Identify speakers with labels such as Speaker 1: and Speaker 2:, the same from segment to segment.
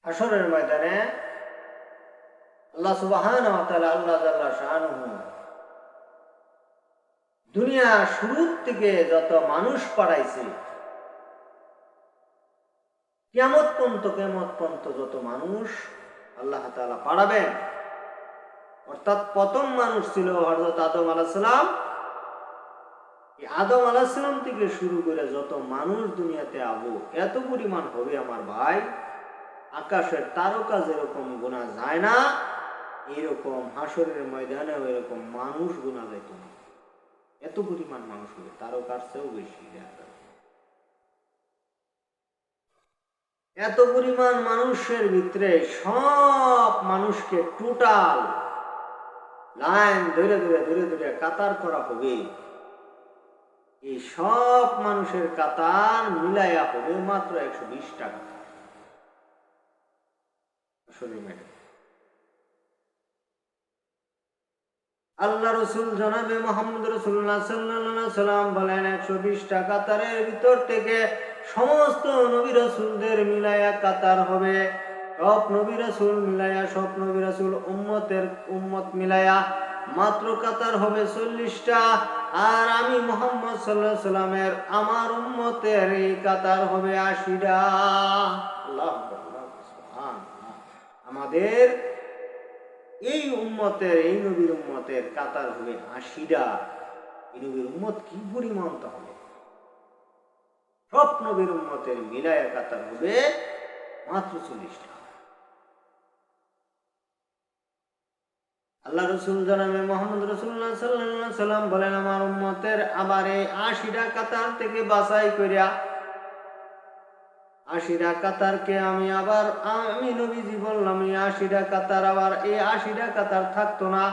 Speaker 1: হাসরের ময়দানে আল্লাহ সুবহানাহু ওয়া তাআলা আল্লাহ জাল্লা শানুহু দুনিয়া শুরুর থেকে যত মানুষ পাঠাইছে কিয়ামত পর্যন্ত যত মানুষ আল্লাহ তাআলা পাঠাবেন, অর্থাৎ প্রথম মানুষ ছিল হযরত আদম আলাইহিস সালাম। এই আদম আলাইহিস সালাম থেকে শুরু করে যত মানুষ দুনিয়াতে আবো এত পরিমাণ হবে আমার ভাই, আকাশের তারকা যেরকম গোনা যায় না, এরকম হাসরের ময়দানেও এরকম মানুষ গোনা যেত না। এত পরিমাণ মানুষ হবে, তারকার চেয়েও বেশি দেখা যাবে। এত পরিমাণ মানুষের ভিতরে সব মানুষকে টোটাল লাইন ধরে ধরে ধরে ধরে কাতার করা হবে। এই সব মানুষের কাতার মিলাইয়া হবে মাত্র 120 টাকা। আল্লাহ রসুল জনাবে মুহাম্মদ রাসূলুল্লাহ সাল্লাল্লাহু আলাইহি সাল্লাম বলেন 120 টা কাতারের ভিতর থেকে সমস্ত নবী রাসূলদের মিলায়া কাতার হবে। সব নবী রাসূল মিলায়া, সব নবী রাসূল উম্মত মিলায়া মাত্র কাতার হবে 40 টা। আর আমি মুহাম্মদ সাল্লাল্লাহু আলাইহি সাল্লামের আমার উম্মতের এই কাতার হবে 80 টা। আল্লাহু আকবার, সুবহানাল্লাহ। আমাদের এই উম্মতের, এই নবীর উম্মতের কাতার হবে 80 টা। এই নবীর উম্মত কি পরিমাণ তাহলে? সব নবীর উম্মতের মিলায়া কাতার হবে মাত্র 40 টা। আল্লাহ রসুল জনাবে মুহাম্মদ রাসূলুল্লাহ সাল্লাল্লাহু আলাইহি সাল্লাম বলেন আমার উম্মতের আবার এই 80 টা কাতার থেকে বাছাই করিয়া 80 টা কাতারকে আমি নবীজি বললাম এই 80 টা কাতার আবার এই 80 টা কাতার থাকতো না,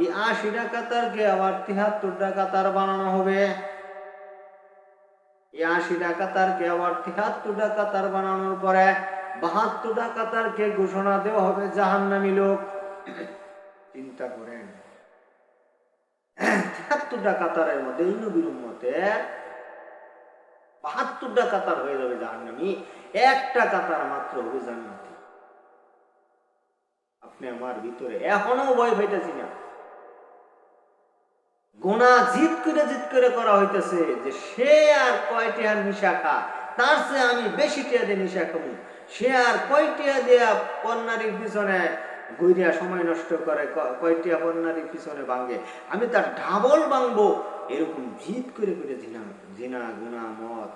Speaker 1: এই 80 টা কাতারকে আবার 73 টা কাতার বানানো হবে। এই 80 টা কাতারকে আবার 73 টা কাতার বানানোর পরে 72 টা কাতারকে ঘোষণা দেওয়া হবে জাহান্নামী লোক। চিন্তা করেন, 73 টা কাতারের মধ্যে এই নবীর উম্মতের 72 টা কাতার হয়ে যাবে জাহান্নামী, একটা কাতার মাত্র হবে জান্নাতি। আপনি আমার ভিতরে এখনো ভয় পাইতেছি না? গোনা জিদ করে করা হইতেছে যে সে আর কয়টিয়া নিশা খা, তার চেয়ে আমি বেশি টিয়া দিয়ে নিশা খাবো। সে আর কয়টিয়া দিয়া পন্নারির পিছনে ঘুরিয়া সময় নষ্ট করে, কয়টিয়া পন্নারির পিছনে ভাঙে, আমি তার ডাবল ভাঙবো। এরকম জিদ করে জিনা গুনাহ মদ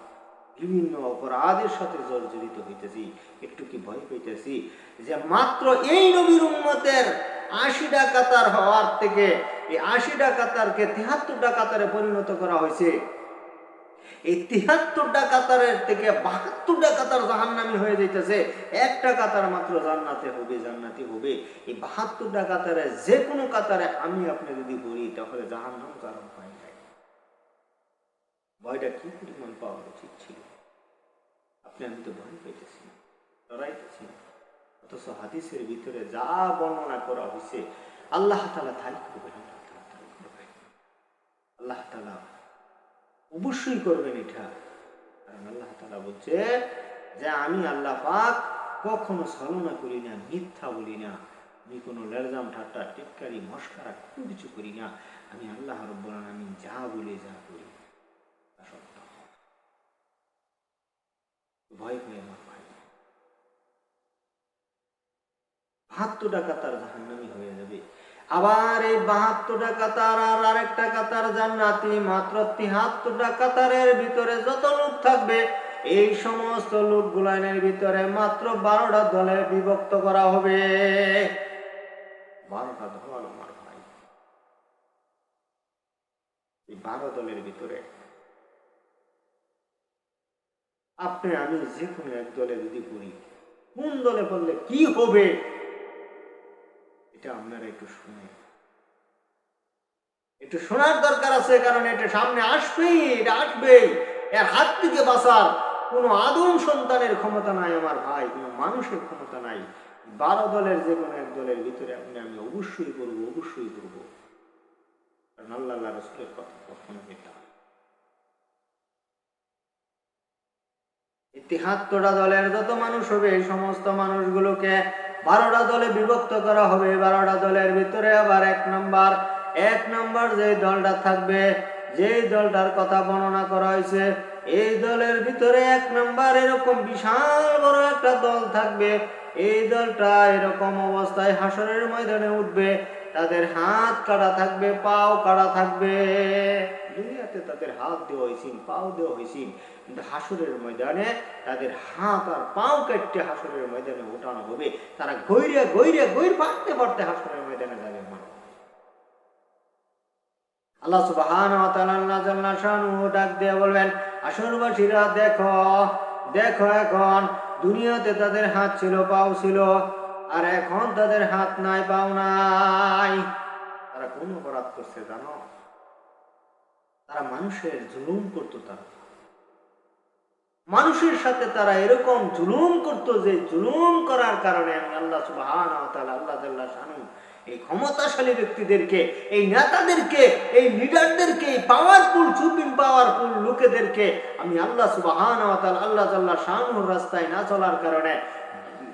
Speaker 1: বিভিন্ন অপরাধের সাথে জর্জরিত হইতেছি। একটু কি ভয় পাইতেছি যে মাত্র এই নবীর উম্মতের 80 টা কাতার হওয়ার থেকে এই 80 টা কাতারকে 73 টা কাতারে পরিণত করা হয়েছে। এই 73 টা কাতারের থেকে 72 টা কাতার জাহান্নামী হয়ে যাইতেছে, একটা কাতার মাত্র জান্নাতি হবে। এই 72 টা কাতারে যে কোনো কাতারে আমি আপনি যদি বলি তাহলে জাহান্নাম কারণ হয় না। ভয়টা কি পরিমাণ পাওয়া উচিত ছিল? আপনি আমি তো ভয় পাইতেছি, ডরাইতেছি। অথচ হাদিসের ভিতরে যা বর্ণনা করা হয়েছে আল্লাহ তাআলা তাই করবেন, আল্লাহ তাআলা অবশ্যই করবেন এটা। কারণ আল্লাহ তাআলা বলছে যে আমি আল্লাহ পাক কখনো ছলনা করি না, মিথ্যা বলি না, আমি কোনো লেরজাম ঠাট্টা টিটকারি মস্করা কোনো কিছু করি না। আমি আল্লাহ রাব্বুল আলামিন যা বলি যা করি তা সত্য। ভয় পেয়ে আমার ভাই 72 টা কাতার জাহান্নামী হয়ে যাবে। আবার এই 72 টা কাতার আর আরেকটা কাতার জান্নাতি। মাত্র 73 টা কাতারের ভিতরে যত লোক থাকবে এই সমস্ত লোকগুলানের ভিতরে মাত্র 12টা দলে বিভক্ত করা হবে। 12টা দল আমার ভাই। এই 12 দলের ভিতরে আপনি আমি যে কোনো এক দলে যদি পড়ি, কোন দলে পড়লে কি হবে এটা আপনারা একটু শুনে, একটু শোনার দরকার আছে। কারণ এটা সামনে আসবেই, এটা আসবেই। এর হাত থেকে বাঁচার কোনো আদম সন্তানের ক্ষমতা নাই আমার ভাই, কোনো মানুষের ক্ষমতা নাই। 12 দলের যে কোনো এক দলের ভিতরে আপনি আমি অবশ্যই করবো। কারণ আল্লাহ রাসূলের কথা কখনো মিথ্যা। এই ৭৩টা দলের যত মানুষ হবে এই সমস্ত মানুষগুলোকে 12টা দলে বিভক্ত করা হবে। 12টা দলের ভিতরে আবার এক নম্বর যে দলটা থাকবে, যে দলটার কথা বর্ণনা করা হয়েছে, এই দলের ভিতরে 1 নম্বর এরকম বিশাল বড় একটা দল থাকবে। এই দলটা এরকম অবস্থায় হাসরের ময়দানে উঠবে, তাদের হাত কাটা থাকবে, পাও কাটা থাকবে। দুনিয়াতে তাদের হাত দেওয়া হয়েছে, পাও দেওয়া হয়েছে, কিন্তু হাসরের ময়দানে তাদের হাত আর পাও কেটে হাসরের ময়দানে উঠানো হবে। তারা গৈর পারতে হাসরের ময়দানে যাবে। আল্লাহ সুবহানাহু ওয়া তাআলা আল্লাহ জাল্লা শানুহু ডাক দিয়ে বলবেন, হাসরবাসীরা দেখো এখন দুনিয়াতে তাদের হাত ছিল, পাও ছিল, আর এখন তাদের হাত নাই, পাও নাই। তারা কোন অপরাধ করছে জানো? তারা মানুষের জুলুম করতো। তারা মানুষের সাথে তারা এরকম জুলুম করতো যে জুলুম করার কারণে আমি আল্লাহ সুবহানাহু ওয়া তাআলা আল্লাহ জাল্লা শানুহু এই ক্ষমতাশালী ব্যক্তিদেরকে, এই নেতাদেরকে, এই লিডারদেরকে, এই পাওয়ারফুল লোকেদেরকে আমি আল্লাহ সুবহানাহু ওয়া তাআলা আল্লাহ জাল্লা শানুহুর রাস্তায় না চলার কারণে,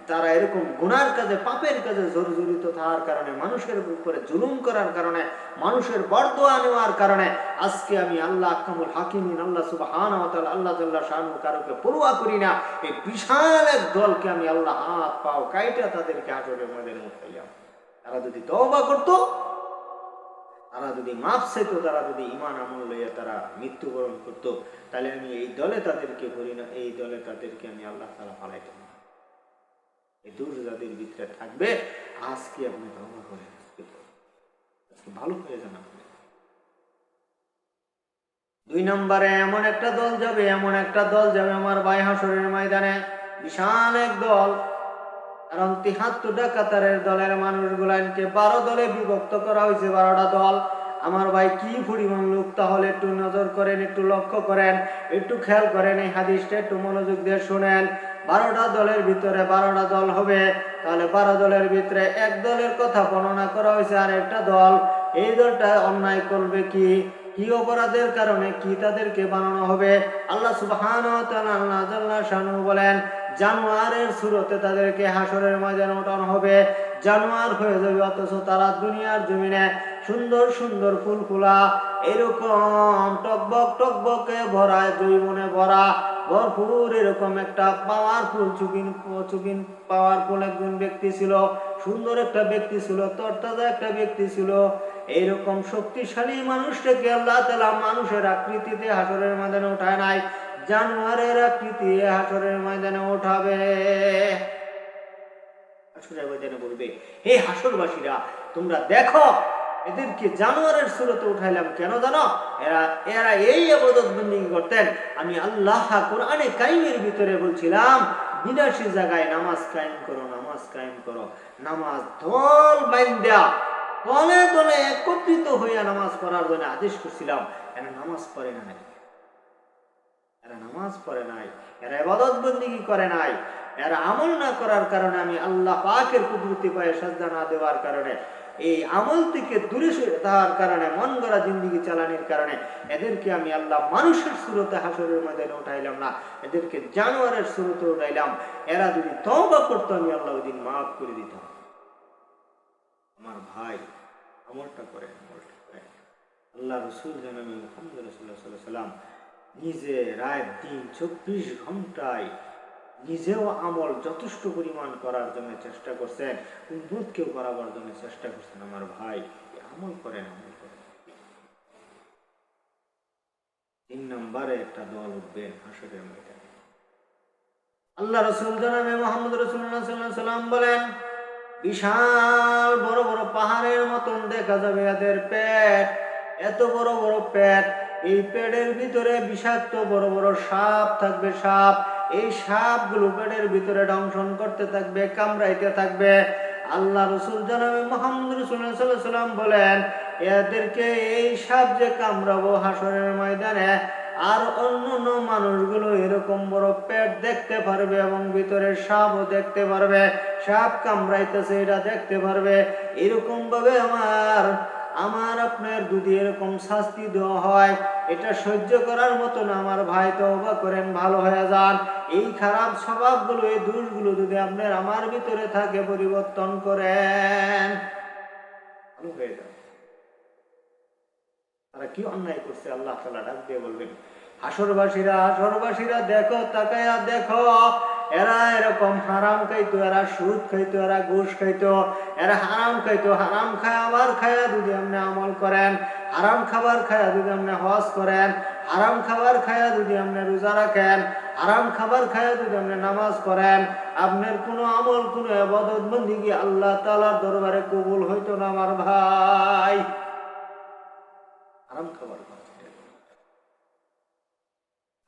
Speaker 1: তারা এরকম গুনার কাজে, পাপের কাজে জড়িত থাকার কারণে, মানুষের উপরে জুলুম করার কারণে, মানুষের বরদোয়া নেওয়ার কারণে আজকে আমি আল্লাহ আহকামুল হাকিমিন আল্লাহ সুবহানাহু ওয়া তাআলা আল্লাহ জাল্লা শানুহু কারোকে পরোয়া করি না। এই বিশাল এক দলকে আমি আল্লাহ হাত পাও কাইটা তাদেরকে হাসরের ময়দানে উঠাইলাম। তারা যদি তওবা করত, তারা যদি মাফ চাইতো, তারা যদি ঈমান আমল লইয়া তারা মৃত্যুবরণ করত, তাহলে আমি এই দলে তাদেরকে করি না, এই দলে তাদেরকে আমি আল্লাহ তাআলা ফালাইতাম। এই দূর যাদের ভিতরে থাকবে, আজকে আপনি তওবা করেন, আজকে ভালো হয়ে যান আপনি। 2 নম্বরে এমন একটা দল যাবে আমার ভাই হাসরের ময়দানে, বিশাল এক দল। কারণ ৭৩টা কাতারের দলের মানুষগুলাকে 12 দলে বিভক্ত করা হয়েছে, 12টা দল। আমার ভাই কি পরিমাণ লোক, তাহলে একটু নজর করেন, একটু লক্ষ্য করেন, একটু খেয়াল করেন, এই হাদিসটা একটু মনোযোগ দিয়ে শুনেন। 12টা দলের ভিতরে 12টা দল হবে, তাহলে 12 দলের ভিতরে এক দলের কথা বর্ণনা করা হয়েছে। আর একটা দল, এই দলটা অন্যায় করবে কি অপরাধের কারণে কি তাদেরকে বানানো হবে? আল্লাহ সুবহানাহু ওয়া তাআলা আল্লাহ জাল্লা শানুহু বলেন, জানোয়ারের সুরতে তাদেরকে হাসরের ময়দানে ওঠানো হবে। জানোয়ার হয়ে যাবে, অথচ তারা দুনিয়ার জমিনে সুন্দর সুন্দর ফুলফুলা, এরকম টকবকে ভরা, জৈবনে ভরা, ভরপুর এরকম একটা পাওয়ারফুল চুকিন পাওয়ারফুল একজন ব্যক্তি ছিল, সুন্দর একটা ব্যক্তি ছিল, তরতাজা একটা ব্যক্তি ছিল। এইরকম শক্তিশালী মানুষটাকে আল্লাহ তাআলা মানুষের আকৃতিতে হাসরের ময়দানে উঠায় নাই, জানোয়ারের আকৃতি হাসরের ময়দানে উঠাবে। হাসরের ময়দানে বলবে, হে হাসরবাসীরা, তোমরা দেখো এদেরকে জানোয়ারের সুরতে উঠাইলাম কেন জানো? এরা এই ইবাদত বন্দেগী করতেন। আমি আল্লাহ কোরআনে কারিমের ভিতরে বলছিলাম, 82 জায়গায় নামাজ কায়েম করো, নামাজ দল বাইন্দা দলে একত্রিত হইয়া নামাজ পড়ার জন্য আদেশ করছিলাম। এরা নামাজ পড়ে নাই, এরা ইবাদত বন্দেগী করে নাই, এরা আমল না করার কারণে আমি আল্লাহ পাকের কুদরতি পায়ে সাজদা না দেওয়ার কারণে, এই আমল থেকে দূরে সরে থাকার কারণে, মন গড়া জিন্দেগি চালানোর কারণে এদেরকে আমি আল্লাহ মানুষের সুরতে হাসরের ময়দানে উঠাইলাম না, এদেরকে জানোয়ারের সুরতে উঠাইলাম। এরা যদি তওবা করতো, আমি আল্লাহ ওই দিন মাফ করে দিতাম। আমার ভাই, আমলটা করেন। আল্লাহ রাসূল জানাবি মুহাম্মদ রাসূলুল্লাহ সাল্লাল্লাহু আলাইহি ওয়াসাল্লাম নিজে রাত দিন 24 ঘন্টায় নিজেও আমল যথেষ্ট পরিমাণ করার জন্য চেষ্টা করছেন, উম্মতকেও করাবার জন্য চেষ্টা করছেন। আমার ভাই, আমল করেন। 3 নম্বরে একটা দল উঠবে হাসরের ময়দানে। আল্লাহ রাসূল জানাবে মুহাম্মদ রাসূলুল্লাহ সাল্লাল্লাহু আলাইহি ওয়াসাল্লাম বলেন, বিশাল বড় বড় পাহাড়ের মতন দেখা যাবে এদের পেট, এত বড় বড় পেট। এই পেটের ভিতরে বিষাক্ত বড় বড় সাপ থাকবে, সাপ। এই সাপগুলো পেটের ভিতরে দংশন করতে থাকবে, কামড়াইতে থাকবে। আল্লাহ রাসূল জানাবে মুহাম্মদ রাসূলুল্লাহ সাল্লাল্লাহু আলাইহি ওয়াসাল্লাম বলেন, এদেরকে এই সাপ যে কামড়াবো হাসরের ময়দানে, আর অন্য মানুষগুলো এরকম বড় পেট দেখতে পারবে এবং ভিতরে সাপও দেখতে পারবে, সাপ কামড়াইতেছে এটা দেখতে পারবে। এরকম ভাবে আমার আমার আপনার যদি এরকম শাস্তি দেওয়া হয়, এটা সহ্য করার মতো না আমার ভাই, তওবা করেন, ভালো হয়ে যান। এই খারাপ স্বভাবগুলো, এই দোষগুলো যদি আপনার আমার ভিতরে থাকে, পরিবর্তন করেন, ভালো হয়ে যান। তারা কি অন্যায় করছে আল্লাহ তাআলা ডাক দিয়ে বলবেন, হাসরবাসীরা দেখো, তাকায়া দেখো, এরা এরকম হারাম খাইতো, এরা সুদ খাইতো, এরা ঘুষ খাইতো, এরা হারাম খাইতো। হারাম খাবার খায়া যদি আপনি আমল করেন, হারাম খাবার খায়া যদি আপনি হজ করেন, হারাম খাবার খায়া যদি আপনি রোজা রাখেন, হারাম খাবার খায়া যদি আপনি নামাজ করেন, আপনার কোনো আমল, কোনো ইবাদত বন্দেগী আল্লাহ তাআলার দরবারে কবুল হইতো না আমার ভাই। হারাম খাবার,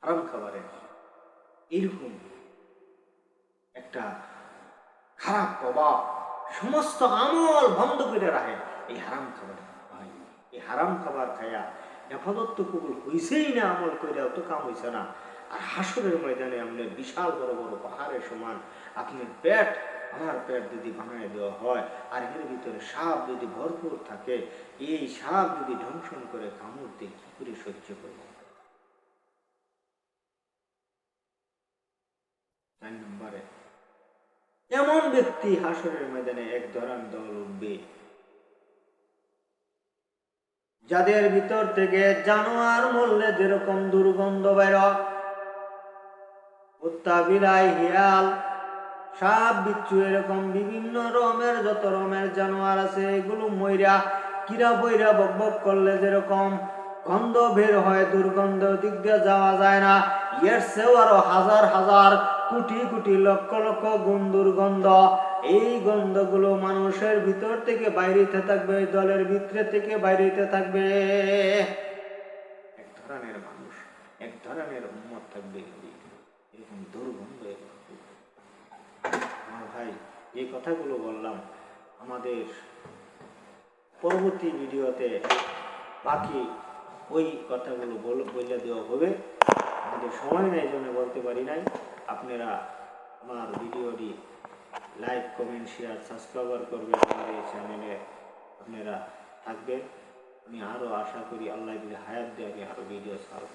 Speaker 1: হারাম খাবারে এরকম একটা খারাপ প্রভাব, সমস্ত আমল বন্ধ করে রাখে এই হারাম খাবার। ভাই, এই হারাম খাবার খায়া ইবাদত তো কবুল হইছেই না, আমল কইরাও তো কাম হইছে না। আর হাসরের ময়দানে আপনার বিশাল বড় বড় পাহাড়ের সমান আপনার পেট, আমার পেট যদি বানায় দেওয়া হয়, আর এর ভিতরে সাপ যদি ভরপুর থাকে, এই সাপ যদি ধ্বংসন করে কামড় দিয়ে কি করে সহ্য করব? 9 নম্বরে, এমন ব্যক্তি হাসরের ময়দানে এক ধরন দল উঠবে যাদের ভিতর থেকে জানোয়ার মরলে যেরকম দুর্গন্ধ বের, কুত্তা, বিলাই, হিয়াল, সাপ, বিচ্ছু, এরকম বিভিন্ন রকমের যত রকমের জানোয়ার আছে, এগুলো মইরা কিরা বইরা বক বক করলে যেরকম গন্ধ বের হয়, দুর্গন্ধ, দিক দিয়ে যাওয়া যায় না, এর চেয়েও আরো হাজার হাজার, কোটি কোটি, লক্ষ লক্ষ গুণ দুর্গন্ধ। এই গন্ধগুলো মানুষের ভিতর থেকে বাইরেতে থাকবে, দলের ভিতরে থেকে বাইরেতে থাকবে। এক ধরনের মানুষ, এক ধরনের উম্মত থাকবে, এরকম দুর্গন্ধ। আমার ভাই, এই কথাগুলো বললাম, আমাদের পরবর্তী ভিডিওতে বাকি ওই কথাগুলো বলে দেওয়া হবে। আমাদের সময় নেই, জন্য বলতে পারি নাই। আপনারা আমার ভিডিওটি লাইক, কমেন্ট, শেয়ার, সাবস্ক্রাইব করবেন। আমার এই চ্যানেলে আপনারা থাকবেন। আমি আরও আশা করি আল্লাহ যদি হায়াত দিয়ে আমি আরও ভিডিও ছাড়ব।